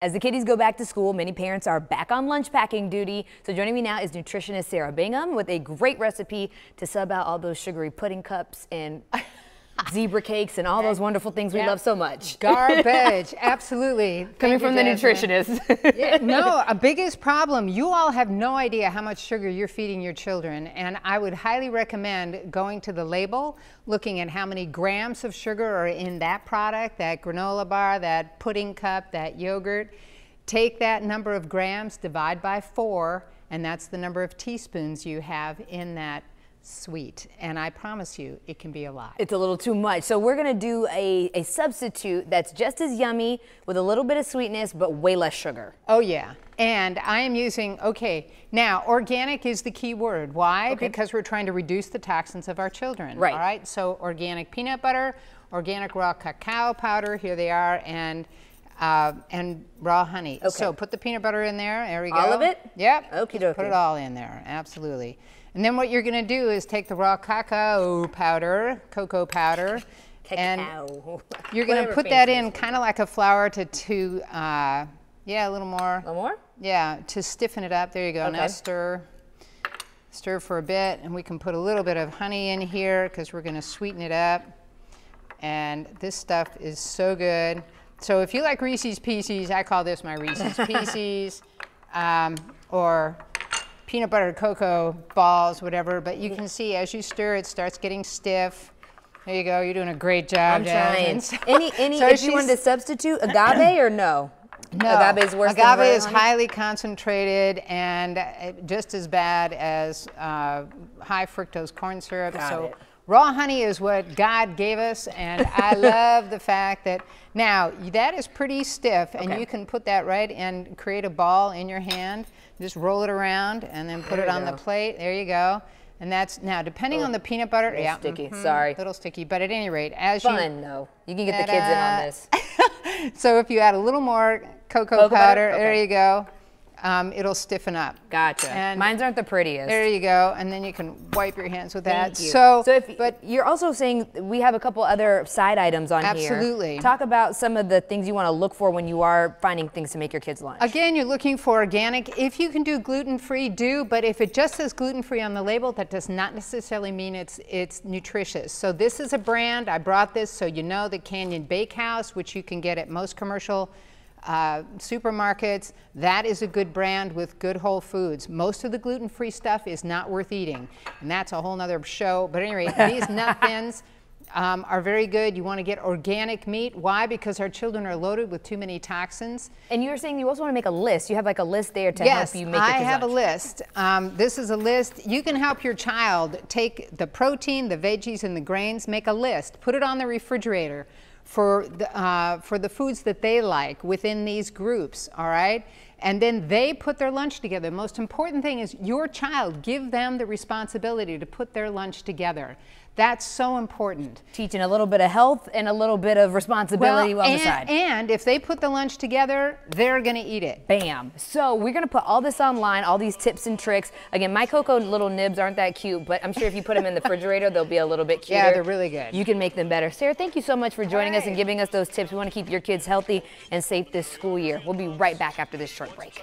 As the kiddies go back to school, many parents are back on lunch packing duty. So joining me now is nutritionist Sarah Bingham with a great recipe to sub out all those sugary pudding cups and zebra cakes and all those wonderful things we love so much. Garbage, absolutely. Coming from the nutritionist. Yeah, no, a biggest problem. You all have no idea how much sugar you're feeding your children, and I would highly recommend going to the label, looking at how many grams of sugar are in that product, that granola bar, that pudding cup, that yogurt. Take that number of grams, divide by 4, and that's the number of teaspoons you have in that sweet, and I promise you it can be a lot. It's a little too much. So we're gonna do a substitute that's just as yummy with a little bit of sweetness but way less sugar. Oh yeah, and I am using, okay, now organic is the key word. Why? Okay. Because we're trying to reduce the toxins of our children. Right. All right, so organic peanut butter, organic raw cacao powder, here they are, and raw honey. Okay. So put the peanut butter in there, there we go. All of it? Yep. Okie dokie. Put it all in there, absolutely. And then what you're gonna do is take the raw cacao powder, cocoa powder, and you're gonna put that in kind of like a flour to yeah, a little more. A little more? Yeah, to stiffen it up. There you go. Okay. Now stir for a bit, and we can put a little bit of honey in here because we're gonna sweeten it up. And this stuff is so good. So if you like Reese's Pieces, I call this my Reese's Pieces, or peanut butter cocoa balls, whatever, but you can see as you stir it starts getting stiff. There you go, you're doing a great job. I'm trying. So, if you wanted to substitute agave or no? No, agave is worse than agave is honey? highly concentrated and just as bad as high fructose corn syrup. Got it. Raw honey is what God gave us, and I love the fact that, now that is pretty stiff, and you can put that right and create a ball in your hand. Just roll it around and then put it on the plate. There you go. And that's, now depending on the peanut butter. A little sticky, sorry. A little sticky, but at any rate, as Fun though. You can get the kids in on this. So if you add a little more cocoa powder, there you go. It'll stiffen up. Gotcha. And mines aren't the prettiest. There you go, and then you can wipe your hands with that. Thank you. So but you're also saying we have a couple other side items on here. Absolutely. Talk about some of the things you want to look for when you are finding things to make your kids lunch. Again, you're looking for organic. If you can do gluten-free, do, but if it just says gluten-free on the label, that does not necessarily mean it's nutritious. So this is a brand, I brought this so you know, the Canyon Bakehouse, which you can get at most commercial supermarkets. That is a good brand with good whole foods. Most of the gluten-free stuff is not worth eating, and that's a whole nother show. But anyway, these nut thins are very good. You want to get organic meat. Why? Because our children are loaded with too many toxins. And you were saying you also want to make a list. You have like a list there to help you make your kids' lunch. Yes, I have a list. This is a list. You can help your child take the protein, the veggies, and the grains, make a list. Put it on the refrigerator for the foods that they like within these groups, all right? And then they put their lunch together. The most important thing is your child, give them the responsibility to put their lunch together. That's so important. Teaching a little bit of health and a little bit of responsibility on the side. And if they put the lunch together, they're gonna eat it. Bam. So we're gonna put all this online, all these tips and tricks. Again, my cocoa little nibs aren't that cute, but I'm sure if you put them in the refrigerator, they'll be a little bit cuter. Yeah, they're really good. You can make them better. Sarah, thank you so much for joining us and giving us those tips. We wanna keep your kids healthy and safe this school year. We'll be right back after this short break.